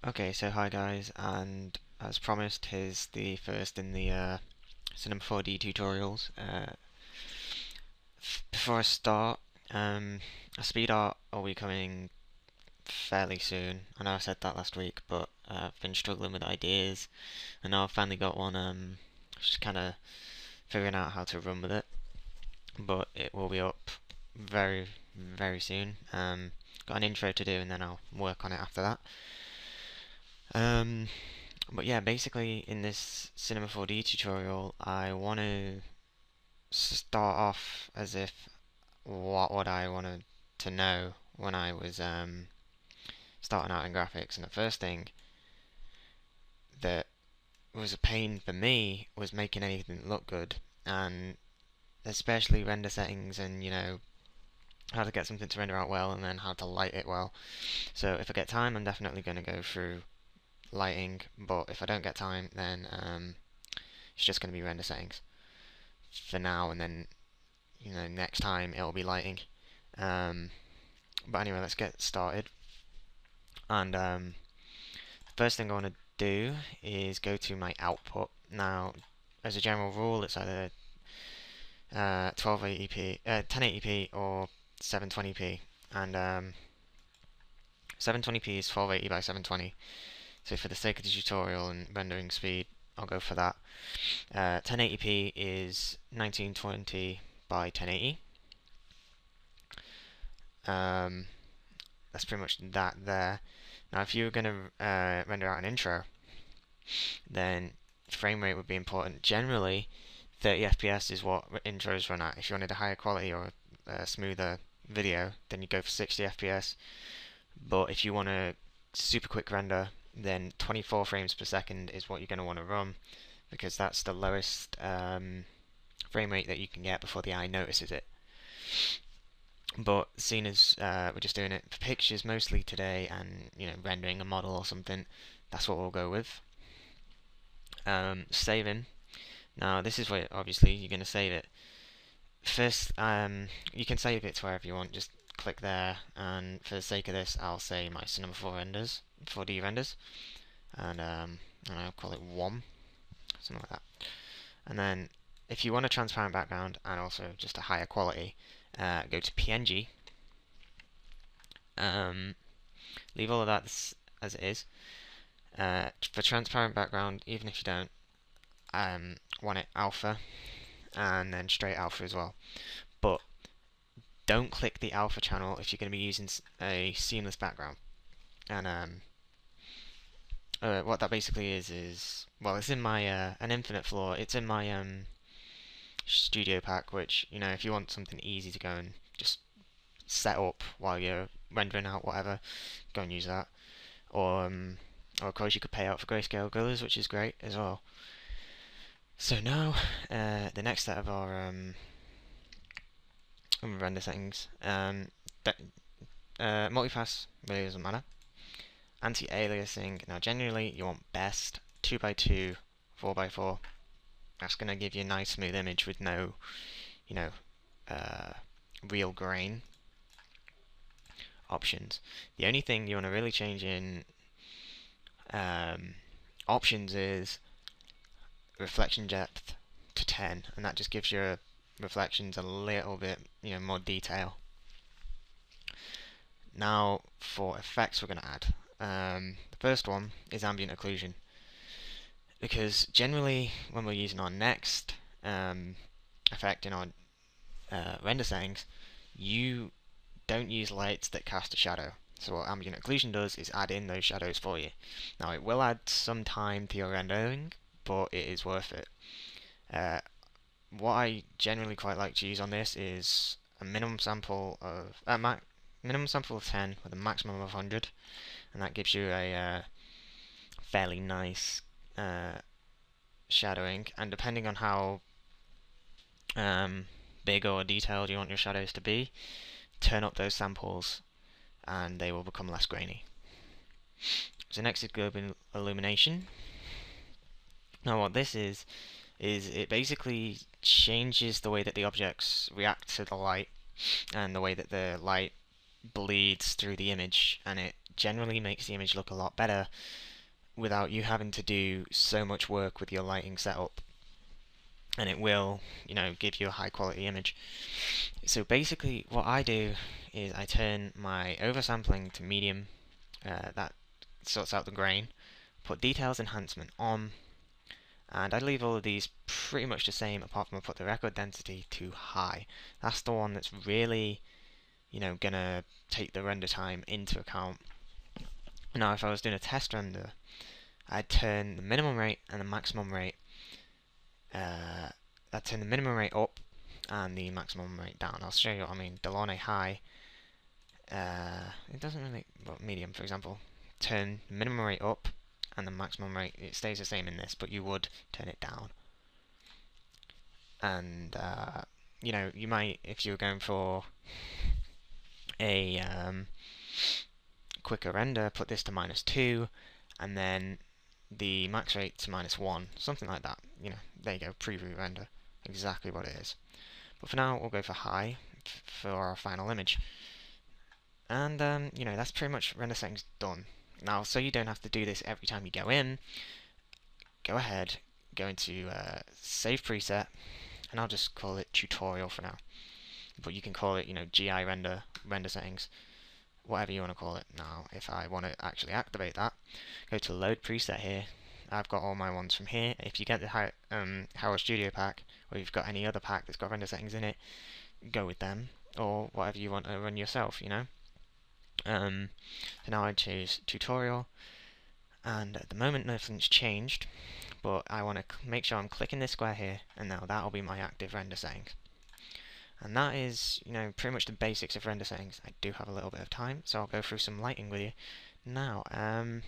Okay, so hi guys, and as promised, here's the first in the Cinema 4D tutorials. Before I start, a speed art will be coming fairly soon. I know I said that last week, but I've been struggling with ideas, and now I've finally got one. Just kind of figuring out how to run with it, but it will be up very soon. Got an intro to do, and then I'll work on it after that. Um, But yeah, basically in this Cinema 4D tutorial, I want to start off as if what would I wanted to know when I was starting out in graphics. And the first thing that was a pain for me was making anything look good, and especially render settings and how to get something to render out well and then how to light it well. So if I get time, I'm definitely going to go through lighting, but if I don't get time, then it's just going to be render settings for now, and then next time it'll be lighting. Um, but anyway, let's get started. And the first thing I want to do is go to my output. Now, as a general rule, it's either 1280p, 1080p, or 720p. And 720p is 1280 by 720. So for the sake of the tutorial and rendering speed, I'll go for that. 1080p is 1920 by 1080. That's pretty much that there. Now, if you were going to render out an intro, then frame rate would be important. Generally, 30 FPS is what intros run at. If you wanted a higher quality or a smoother video, then you go for 60 FPS. But if you want a super quick render, then 24 frames per second is what you're going to want to run, because that's the lowest frame rate that you can get before the eye notices it. But seeing as we're just doing it for pictures mostly today, and rendering a model or something, that's what we'll go with. Saving. Now this is where obviously you're going to save it. First, you can save it to wherever you want. Just click there, and for the sake of this, I'll say my Cinema 4D renders, and I'll call it 1, something like that. And then, if you want a transparent background and also just a higher quality, go to PNG. Leave all of that as it is. For transparent background, even if you don't want it alpha, and then straight alpha as well. But don't click the alpha channel if you're going to be using a seamless background. And what that basically is well, it's in my an infinite floor. It's in my studio pack, which if you want something easy to go and just set up while you're rendering out whatever, go and use that. Or of course you could pay out for grayscale colors, which is great as well. So now the next set of our render settings, multipass really doesn't matter. Anti-aliasing. Now generally you want best 2x2, 4x4. That's going to give you a nice smooth image with no, real grain. Options. The only thing you want to really change in options is reflection depth to 10, and that just gives your reflections a little bit, more detail. Now for effects we're going to add. The first one is ambient occlusion, because generally when we're using our next effect in our render settings, you don't use lights that cast a shadow. So what ambient occlusion does is add in those shadows for you. Now it will add some time to your rendering, but it is worth it. What I generally quite like to use on this is a minimum sample of 10 with a maximum of 100, and that gives you a fairly nice shadowing. And depending on how big or detailed you want your shadows to be, turn up those samples and they will become less grainy. So next is global illumination. Now what this is it basically changes the way that the objects react to the light, and the way that the light bleeds through the image, and it generally makes the image look a lot better without you having to do so much work with your lighting setup, and it will, give you a high quality image. So basically what I do is I turn my oversampling to medium, that sorts out the grain, put details enhancement on, and I leave all of these pretty much the same apart from I put the record density to high. That's the one that's really, gonna take the render time into account. Now if I was doing a test render, I'd turn the minimum rate and the maximum rate, I'd turn the minimum rate up and the maximum rate down. I'll show you what I mean. Delaunay high, it doesn't really, but medium for example, turn the minimum rate up and the maximum rate, it stays the same in this, but you would turn it down. And, you might, if you were going for a quicker render, put this to -2 and then the max rate to -1, something like that. There you go, preview render, exactly what it is. But for now, we'll go for high for our final image. And, that's pretty much render settings done. Now, so you don't have to do this every time you go in, go ahead, go into Save Preset, and I'll just call it Tutorial for now. But you can call it, GI render settings, whatever you want to call it. Now, if I want to actually activate that, go to Load Preset here. I've got all my ones from here. If you get the Howard Studio pack, or you've got any other pack that's got render settings in it, go with them, or whatever you want to run yourself, So now I choose Tutorial, and at the moment nothing's changed, but I want to make sure I'm clicking this square here, and now that'll be my active render settings. And that is, pretty much the basics of render settings. I do have a little bit of time, so I'll go through some lighting with you. Now, what I'm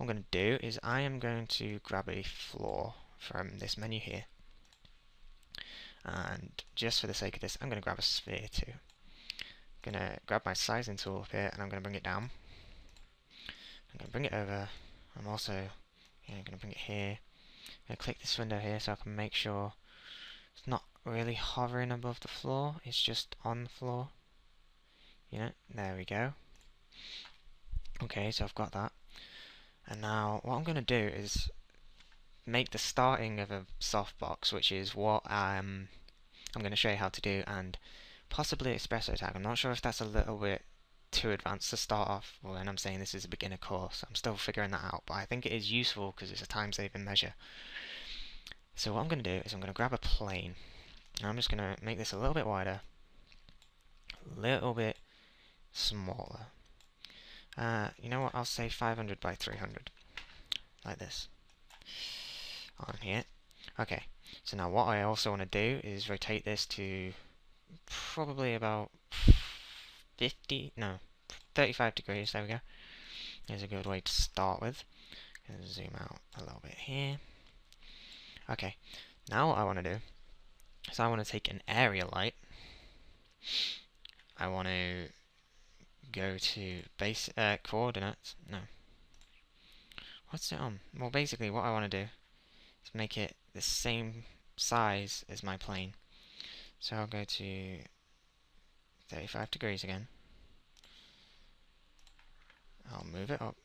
going to do is I am going to grab a floor from this menu here. And just for the sake of this, I'm going to grab a sphere too. I'm going to grab my sizing tool up here, and I'm going to bring it down. I'm going to bring it over. I'm also going to bring it here. I'm going to click this window here so I can make sure it's not really hovering above the floor, it's just on the floor. There we go. Okay, so I've got that. And now what I'm going to do is make the starting of a softbox, which is what I'm going to show you how to do, and possibly espresso tag. I'm not sure if that's a little bit too advanced to start off when I'm saying this is a beginner course. I'm still figuring that out, but I think it is useful because it's a time-saving measure. So what I'm going to do is I'm going to grab a plane. I'm just going to make this a little bit wider, a little bit smaller. You know what, I'll say 500 by 300, like this, on here. Okay, so now what I also want to do is rotate this to probably about 35 degrees, there we go. There's a good way to start with. Gonna zoom out a little bit here. Okay, now what I want to do is I want to take an area light. I want to go to base coordinates. No. What's it on? Well, basically what I want to do is make it the same size as my plane. So I'll go to 35 degrees again. I'll move it up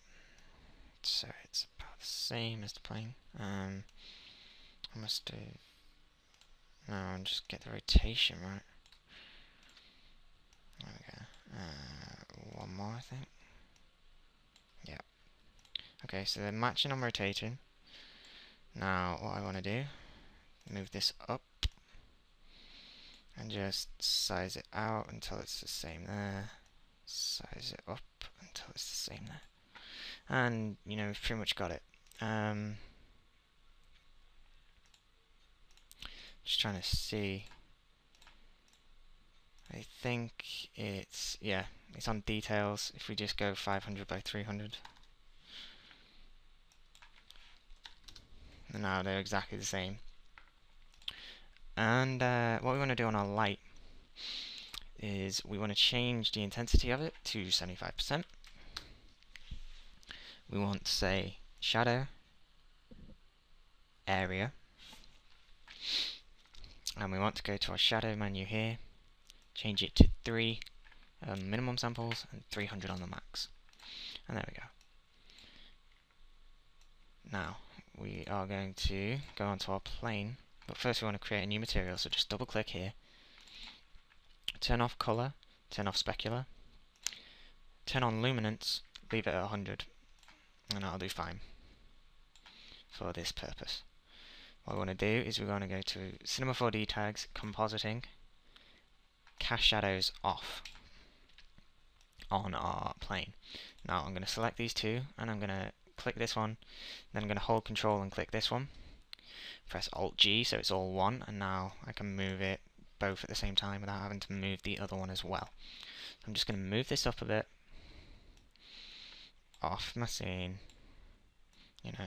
so it's about the same as the plane. I must do... No, I'll just get the rotation right. There we go. One more, I think. Yeah. Okay, so they're matching on rotating. Now, what I want to do, move this up and just size it out until it's the same there. Size it up until it's the same there. And, we've pretty much got it. Just trying to see. I think it's, yeah, it's on details. If we just go 500 by 300. And now they're exactly the same. And what we want to do on our light is we want to change the intensity of it to 75%. We want to say shadow, area, and we want to go to our shadow menu here, change it to 3, minimum samples and 300 on the max. And there we go. Now we are going to go onto our plane, but first we want to create a new material, so just double click here, turn off color, turn off specular, turn on luminance, leave it at 100, and that'll do fine for this purpose. What we want to do is we're going to go to Cinema 4D tags, compositing, cast shadows off on our plane. Now I'm going to select these two, and I'm going to click this one, then I'm going to hold control and click this one, press Alt G so it's all one, and now I can move it both at the same time without having to move the other one as well. I'm just going to move this up a bit off my scene,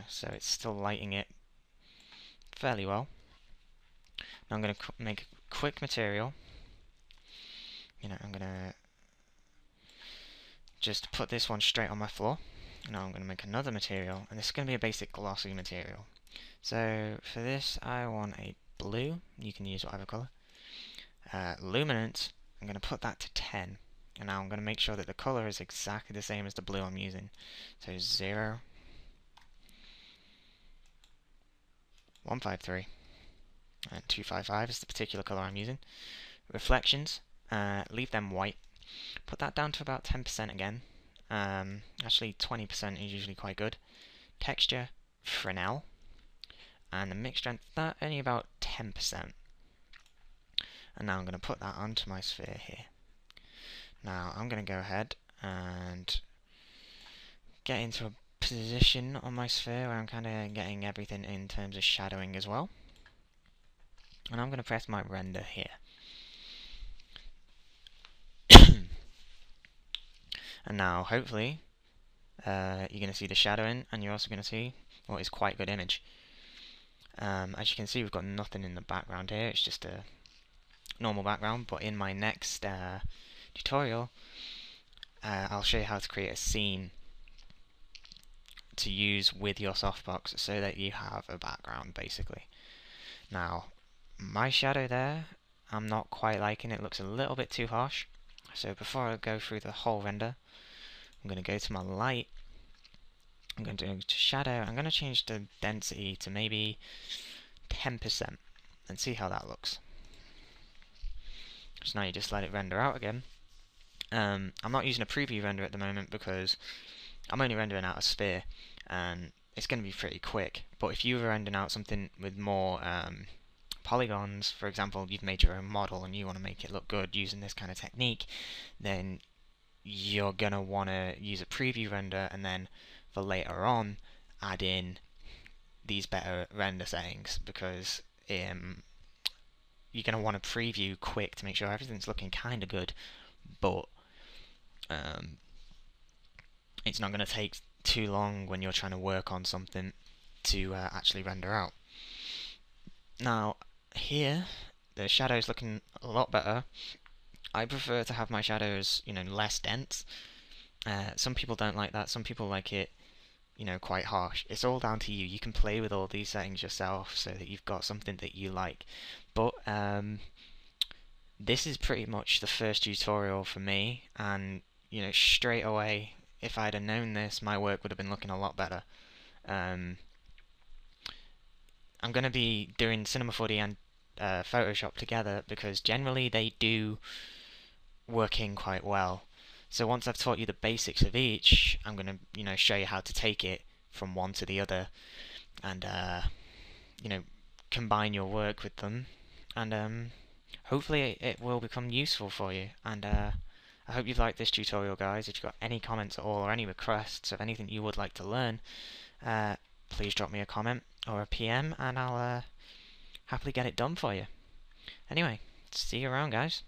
so it's still lighting it fairly well. Now I'm going to make a quick material. I'm going to just put this one straight on my floor. Now I'm going to make another material, and this is going to be a basic glossy material. So for this I want a blue, you can use whatever colour. Luminance, I'm going to put that to 10. And now I'm going to make sure that the colour is exactly the same as the blue I'm using. So 0, 153, and 255 is the particular colour I'm using. Reflections, leave them white. Put that down to about 10% again. Actually 20% is usually quite good. Texture, Fresnel. And the mix strength, that only about 10%. And now I'm going to put that onto my sphere here. Now I'm going to go ahead and get into a position on my sphere where I'm kind of getting everything in terms of shadowing as well. And I'm going to press my render here. And now hopefully you're going to see the shadowing, and you're also going to see what is quite a good image. As you can see, we've got nothing in the background here, it's just a normal background, but in my next tutorial I'll show you how to create a scene to use with your softbox so that you have a background basically. Now my shadow there, I'm not quite liking, it looks a little bit too harsh, so before I go through the whole render I'm going to go to my light, I'm going to go to shadow, I'm going to change the density to maybe 10% and see how that looks. So now you just let it render out again. I'm not using a preview render at the moment because I'm only rendering out a sphere and it's going to be pretty quick, but if you were rendering out something with more polygons, for example you've made your own model and you want to make it look good using this kind of technique, then you're going to want to use a preview render and then for later on add in these better render settings, because you're going to want to preview quick to make sure everything's looking kind of good, but it's not going to take too long when you're trying to work on something to actually render out. Now here the shadow's looking a lot better. I prefer to have my shadows less dense. Some people don't like that, some people like it quite harsh. It's all down to you. You can play with all these settings yourself so that you've got something that you like. But this is pretty much the first tutorial for me, and straight away, if I'd have known this, my work would have been looking a lot better. I'm going to be doing Cinema 4D and Photoshop together because generally they do work in quite well. So once I've taught you the basics of each, I'm going to show you how to take it from one to the other and combine your work with them, and hopefully it will become useful for you. And I hope you've liked this tutorial, guys. If you've got any comments at all or any requests of anything you would like to learn, please drop me a comment or a PM and I'll happily get it done for you. Anyway, see you around, guys.